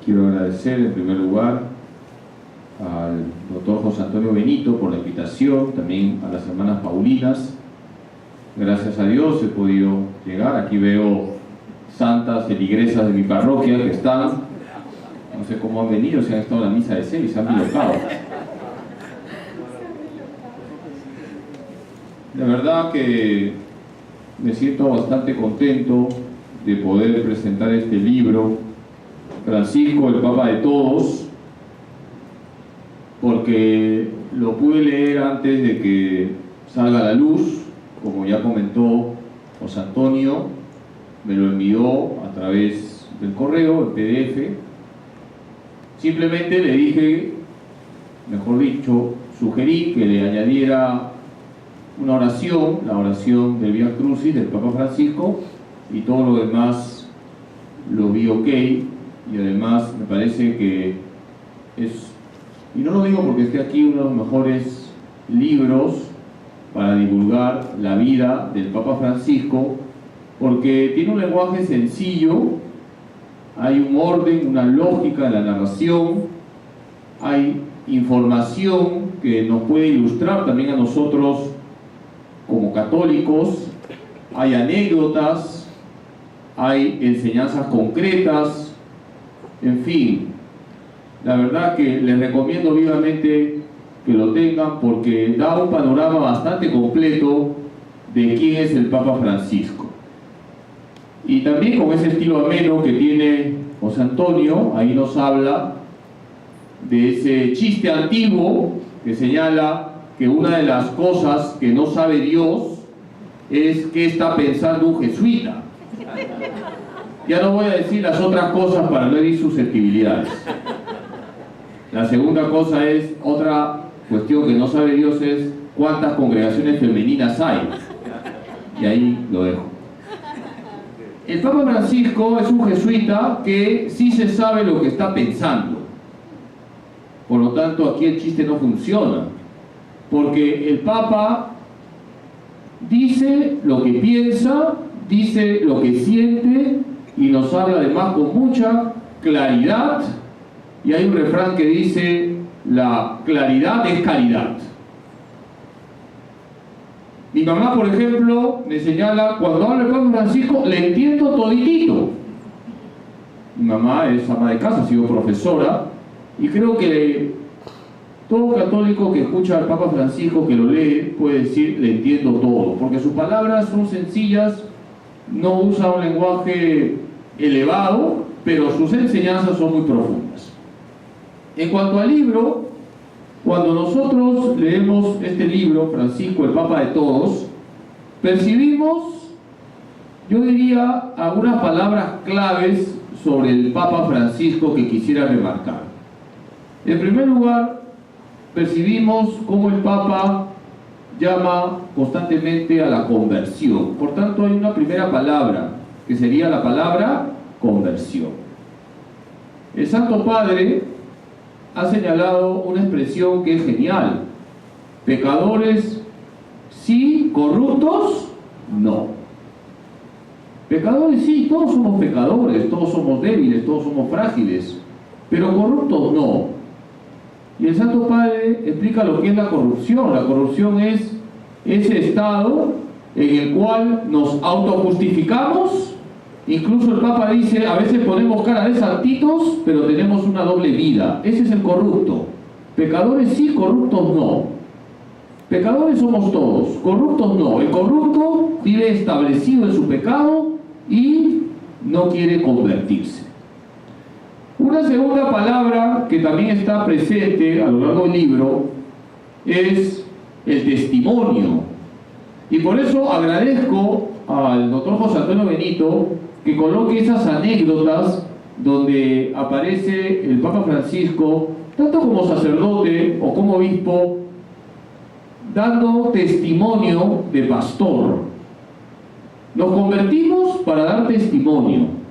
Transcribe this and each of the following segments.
Quiero agradecer en primer lugar al doctor José Antonio Benito por la invitación, también a las hermanas Paulinas. Gracias a Dios he podido llegar. Aquí veo santas feligresas de mi parroquia que están, no sé cómo han venido, si han estado en la misa de 6 y se han bilocado. La verdad que me siento bastante contento de poder presentar este libro, Francisco, el Papa de Todos, porque lo pude leer antes de que salga a la luz, como ya comentó José Antonio, me lo envió a través del correo, el PDF. Simplemente le dije, mejor dicho, sugerí que le añadiera una oración, la oración del Vía Crucis del Papa Francisco, y todo lo demás lo vi ok, y además me parece que es, y no lo digo porque esté aquí, uno de los mejores libros para divulgar la vida del Papa Francisco, porque tiene un lenguaje sencillo, hay un orden, una lógica en la narración, hay información que nos puede ilustrar también a nosotros como católicos, hay anécdotas, hay enseñanzas concretas, en fin, la verdad que les recomiendo vivamente que lo tengan porque da un panorama bastante completo de quién es el Papa Francisco. Y también con ese estilo ameno que tiene José Antonio, ahí nos habla de ese chiste antiguo que señala que una de las cosas que no sabe Dios es qué está pensando un jesuita. Ya no voy a decir las otras cosas para no herir susceptibilidades. La segunda cosa es, otra cuestión que no sabe Dios es cuántas congregaciones femeninas hay. Y ahí lo dejo. El Papa Francisco es un jesuita que sí se sabe lo que está pensando. Por lo tanto, aquí el chiste no funciona. Porque el Papa dice lo que piensa, dice lo que siente y nos habla además con mucha claridad. Y hay un refrán que dice, la claridad es caridad. Mi mamá, por ejemplo, me señala, cuando habla el Papa Francisco, le entiendo toditito. Mi mamá es ama de casa, ha sido profesora, y creo que todo católico que escucha al Papa Francisco, que lo lee, puede decir, le entiendo todo, porque sus palabras son sencillas, no usa un lenguaje elevado, pero sus enseñanzas son muy profundas. En cuanto al libro, cuando nosotros leemos este libro, Francisco, el Papa de Todos, percibimos, yo diría, algunas palabras claves sobre el Papa Francisco que quisiera remarcar. En primer lugar, percibimos cómo el Papa llama constantemente a la conversión. Por tanto, hay una primera palabra, que sería la palabra conversión. El Santo Padre ha señalado una expresión que es genial. Pecadores sí, corruptos no. Pecadores sí, todos somos pecadores, todos somos débiles, todos somos frágiles, pero corruptos no. Y el Santo Padre explica lo que es la corrupción. La corrupción es ese estado en el cual nos autojustificamos. Incluso el Papa dice, a veces ponemos cara de santitos, pero tenemos una doble vida. Ese es el corrupto. Pecadores sí, corruptos no. Pecadores somos todos, corruptos no. El corrupto vive establecido en su pecado y no quiere convertirse. Una segunda palabra que también está presente a lo largo del libro es el testimonio. Y por eso agradezco al doctor José Antonio Benito que coloque esas anécdotas donde aparece el Papa Francisco, tanto como sacerdote o como obispo, dando testimonio de pastor. Nos convertimos para dar testimonio.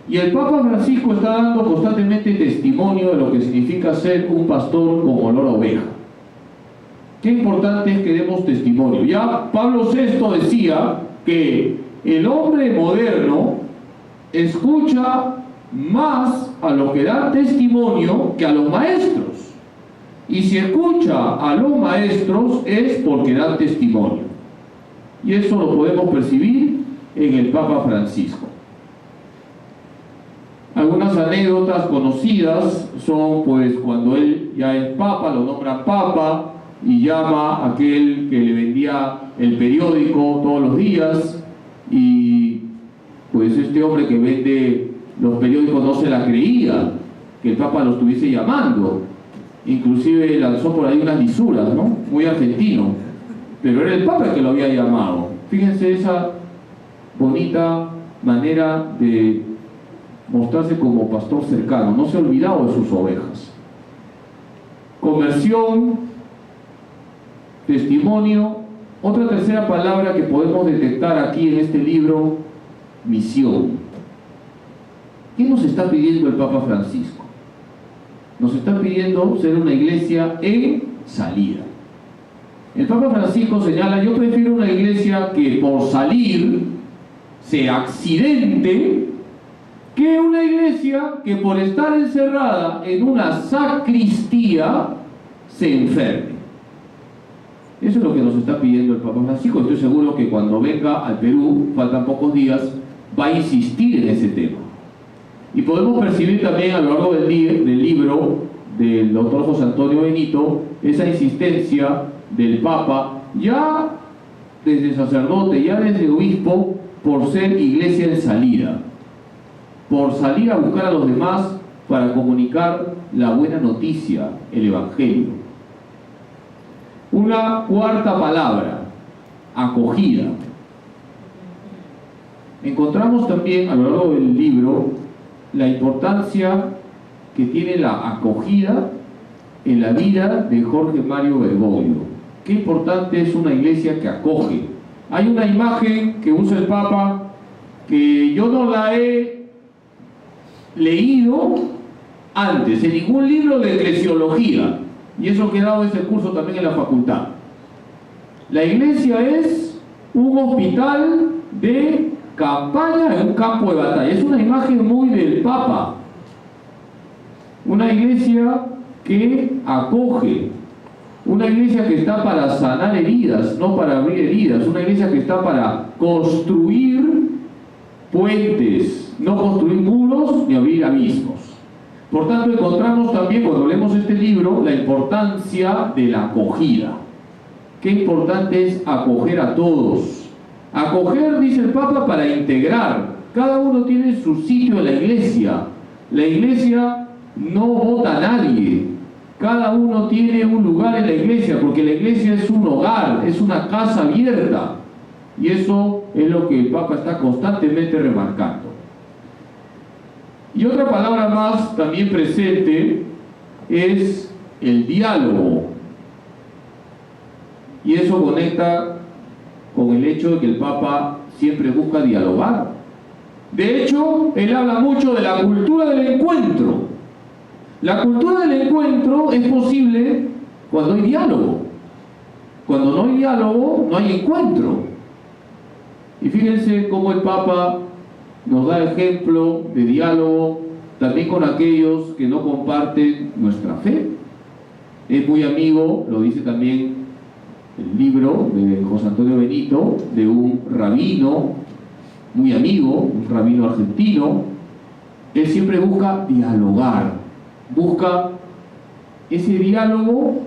Y el Papa Francisco está dando constantemente testimonio de lo que significa ser un pastor con olor a oveja. Qué importante es que demos testimonio. Ya Pablo VI decía que el hombre moderno escucha más a los que dan testimonio que a los maestros. Y si escucha a los maestros es porque dan testimonio. Y eso lo podemos percibir en el Papa Francisco. Algunas anécdotas conocidas son pues cuando él ya es Papa, lo nombran Papa y llama a aquel que le vendía el periódico todos los días, y pues este hombre que vende los periódicos no se la creía que el Papa lo estuviese llamando. Inclusive lanzó por ahí unas lisuras, ¿no? Muy argentino, pero era el Papa el que lo había llamado. Fíjense esa bonita manera de mostrarse como pastor cercano, no se ha olvidado de sus ovejas. Conversión, testimonio. Otra tercera palabra que podemos detectar aquí en este libro: misión. ¿Qué nos está pidiendo el Papa Francisco? Nos está pidiendo ser una iglesia en salida. El Papa Francisco señala: yo prefiero una iglesia que por salir se accidente, que una iglesia que por estar encerrada en una sacristía se enferme. Eso es lo que nos está pidiendo el Papa Francisco. Estoy seguro que cuando venga al Perú, faltan pocos días, va a insistir en ese tema. Y podemos percibir también a lo largo del libro del doctor José Antonio Benito esa insistencia del Papa, ya desde sacerdote, ya desde obispo, por ser iglesia en salida, por salir a buscar a los demás para comunicar la buena noticia, el Evangelio. Una cuarta palabra: acogida. Encontramos también a lo largo del libro la importancia que tiene la acogida en la vida de Jorge Mario Bergoglio. Qué importante es una iglesia que acoge. Hay una imagen que usa el Papa que yo no la he leído antes en ningún libro de eclesiología, y eso que he dado ese curso también en la facultad. La iglesia es un hospital de campaña en un campo de batalla. Es una imagen muy del Papa. Una iglesia que acoge, una iglesia que está para sanar heridas, no para abrir heridas, una iglesia que está para construir puentes, no construir muros ni abrir abismos. Por tanto, encontramos también, cuando leemos este libro, la importancia de la acogida. Qué importante es acoger a todos. Acoger, dice el Papa, para integrar. Cada uno tiene su sitio en la iglesia. La iglesia no vota a nadie. Cada uno tiene un lugar en la iglesia, porque la iglesia es un hogar, es una casa abierta. Y eso es lo que el Papa está constantemente remarcando. Y otra palabra más también presente es el diálogo. Y eso conecta con el hecho de que el Papa siempre busca dialogar. De hecho, él habla mucho de la cultura del encuentro. La cultura del encuentro es posible cuando hay diálogo. Cuando no hay diálogo, no hay encuentro. Y fíjense cómo el Papa nos da ejemplo de diálogo también con aquellos que no comparten nuestra fe. Es muy amigo, lo dice también el libro de José Antonio Benito, de un rabino muy amigo, un rabino argentino. Él siempre busca dialogar, busca ese diálogo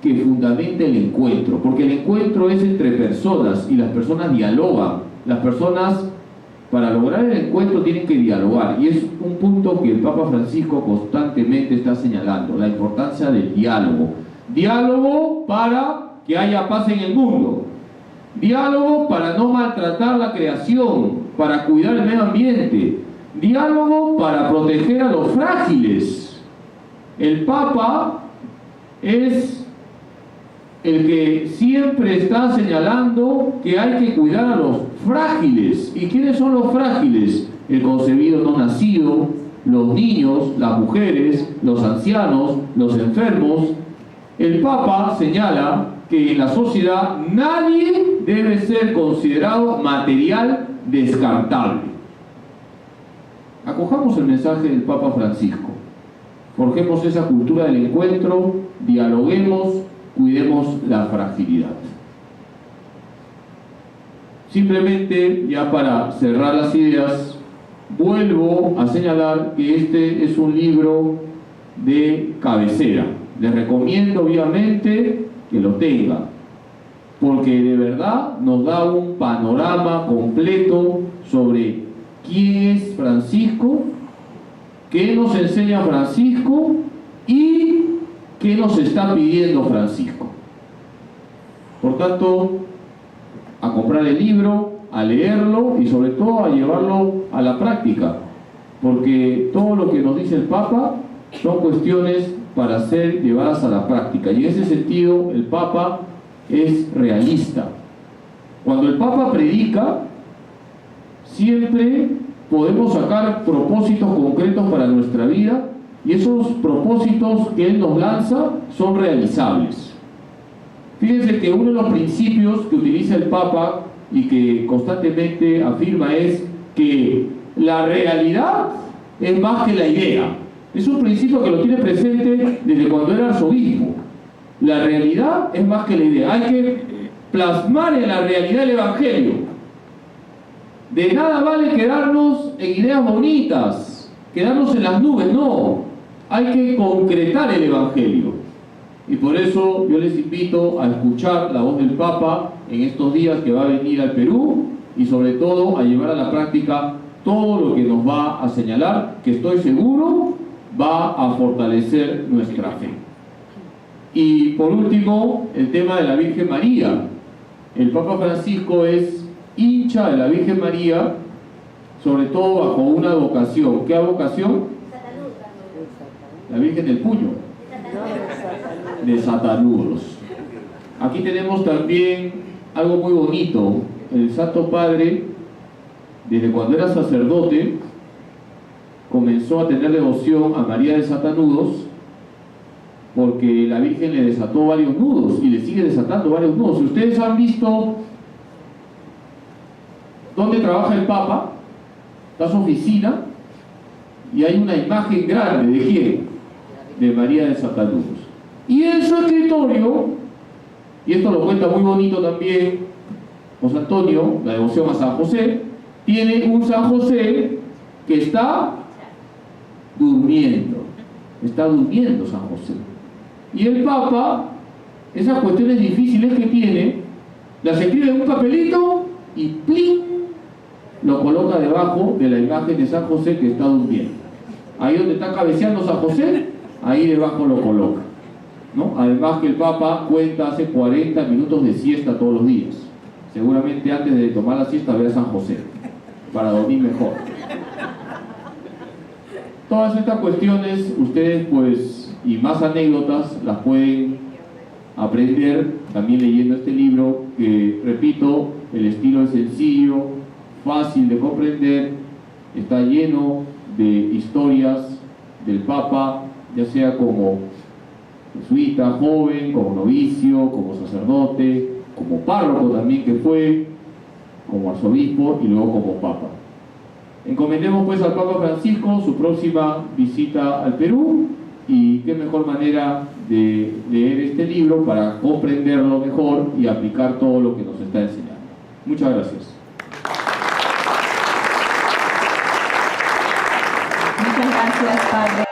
que fundamenta el encuentro, porque el encuentro es entre personas y las personas dialogan. Las personas, para lograr el encuentro, tienen que dialogar, y es un punto que el Papa Francisco constantemente está señalando: la importancia del diálogo. Diálogo para que haya paz en el mundo, diálogo para no maltratar la creación, para cuidar el medio ambiente, diálogo para proteger a los frágiles. El Papa es el que siempre está señalando que hay que cuidar a los frágiles. ¿Y quiénes son los frágiles? El concebido no nacido, los niños, las mujeres, los ancianos, los enfermos. El Papa señala que en la sociedad nadie debe ser considerado material descartable. Acojamos el mensaje del Papa Francisco. Forjemos esa cultura del encuentro, dialoguemos, cuidemos la fragilidad. Simplemente, ya para cerrar las ideas, vuelvo a señalar que este es un libro de cabecera. Les recomiendo vivamente que lo tengan, porque de verdad nos da un panorama completo sobre quién es Francisco, qué nos enseña Francisco y qué nos está pidiendo Francisco. Por tanto, a comprar el libro, a leerlo y sobre todo a llevarlo a la práctica, porque todo lo que nos dice el Papa son cuestiones para ser llevadas a la práctica, y en ese sentido el Papa es realista. Cuando el Papa predica, siempre podemos sacar propósitos concretos para nuestra vida, y esos propósitos que él nos lanza son realizables. Fíjense que uno de los principios que utiliza el Papa y que constantemente afirma es que la realidad es más que la idea. Es un principio que lo tiene presente desde cuando era arzobispo. La realidad es más que la idea. Hay que plasmar en la realidad el Evangelio. De nada vale quedarnos en ideas bonitas, quedarnos en las nubes, no. Hay que concretar el Evangelio. Y por eso yo les invito a escuchar la voz del Papa en estos días que va a venir al Perú, y sobre todo a llevar a la práctica todo lo que nos va a señalar, que estoy seguro va a fortalecer nuestra fe. Y por último, el tema de la Virgen María. El Papa Francisco es hincha de la Virgen María, sobre todo bajo una vocación. ¿Qué vocación? La Virgen del Puño. De Satanudos. Aquí tenemos también algo muy bonito. El Santo Padre, desde cuando era sacerdote, comenzó a tener devoción a María de Satanudos, porque la Virgen le desató varios nudos y le sigue desatando varios nudos. Si ustedes han visto dónde trabaja el Papa, está su oficina y hay una imagen grande. ¿De quién? De María de Satanudos. Y en su escritorio, y esto lo cuenta muy bonito también José Antonio, la devoción a San José, tiene un San José que está durmiendo San José. Y el Papa, esas cuestiones difíciles que tiene, las escribe en un papelito y ¡plin!, lo coloca debajo de la imagen de San José que está durmiendo. Ahí donde está cabeceando San José, ahí debajo lo coloca, ¿no? Además que el Papa cuenta hace 40 minutos de siesta todos los días. Seguramente antes de tomar la siesta ve a San José para dormir mejor. Todas estas cuestiones ustedes pues, y más anécdotas, las pueden aprender también leyendo este libro, que repito, el estilo es sencillo, fácil de comprender, está lleno de historias del Papa, ya sea como jesuita joven, como novicio, como sacerdote, como párroco también que fue, como arzobispo y luego como Papa. Encomendemos pues al Papa Francisco su próxima visita al Perú, y qué mejor manera de leer este libro para comprenderlo mejor y aplicar todo lo que nos está enseñando. Muchas gracias. Muchas gracias, Padre.